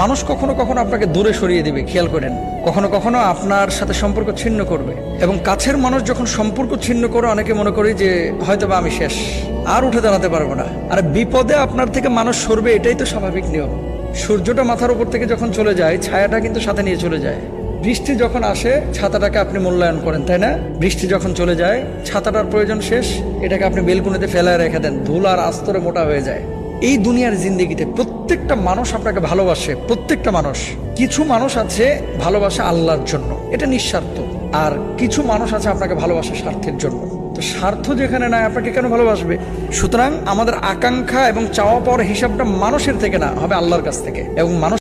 মানুষ কখনো কখনো আপনাকে দূরে সরিয়ে দিবে, খেয়াল করেন। কখনো কখনো আপনার সাথে সম্পর্ক ছিন্ন করবে, এবং কাছের মানুষ যখন সম্পর্ক ছিন্ন করে অনেকে মনে করে যে হয়তোবা আমি শেষ, আর উঠে দাঁড়াতে পারবো না। আর বিপদে আপনার থেকে মানুষ সরবে, এটাই তো স্বাভাবিক নিয়ম। সূর্যটা মাথার উপর থেকে যখন চলে যায়, ছায়াটা কিন্তু সাথে নিয়ে চলে যায়। বৃষ্টি যখন আসে, ছাতাটাকে আপনি মূল্যায়ন করেন, তাই না? বৃষ্টি যখন চলে যায়, ছাতাটার প্রয়োজন শেষ, এটাকে আপনি বেলকুনিতে ফেলায় রেখে দেন, ধুল আর আস্তরে মোটা হয়ে যায়। এই দুনিয়ার জিন্দেগিতে প্রত্যেকটা মানুষ আপনাকে ভালোবাসে, প্রত্যেকটা মানুষ। কিছু মানুষ আছে ভালোবাসে আল্লাহর জন্য, এটা নিঃস্বার্থ। আর কিছু মানুষ আছে আপনাকে ভালোবাসে স্বার্থের জন্য। তো স্বার্থ যেখানে নাই, আপনাকে কেন ভালোবাসবে? সুতরাং আমাদের আকাঙ্ক্ষা এবং চাওয়া পাওয়ার হিসাবটা মানুষের থেকে না, হবে আল্লাহর কাছ থেকে। এবং মানুষ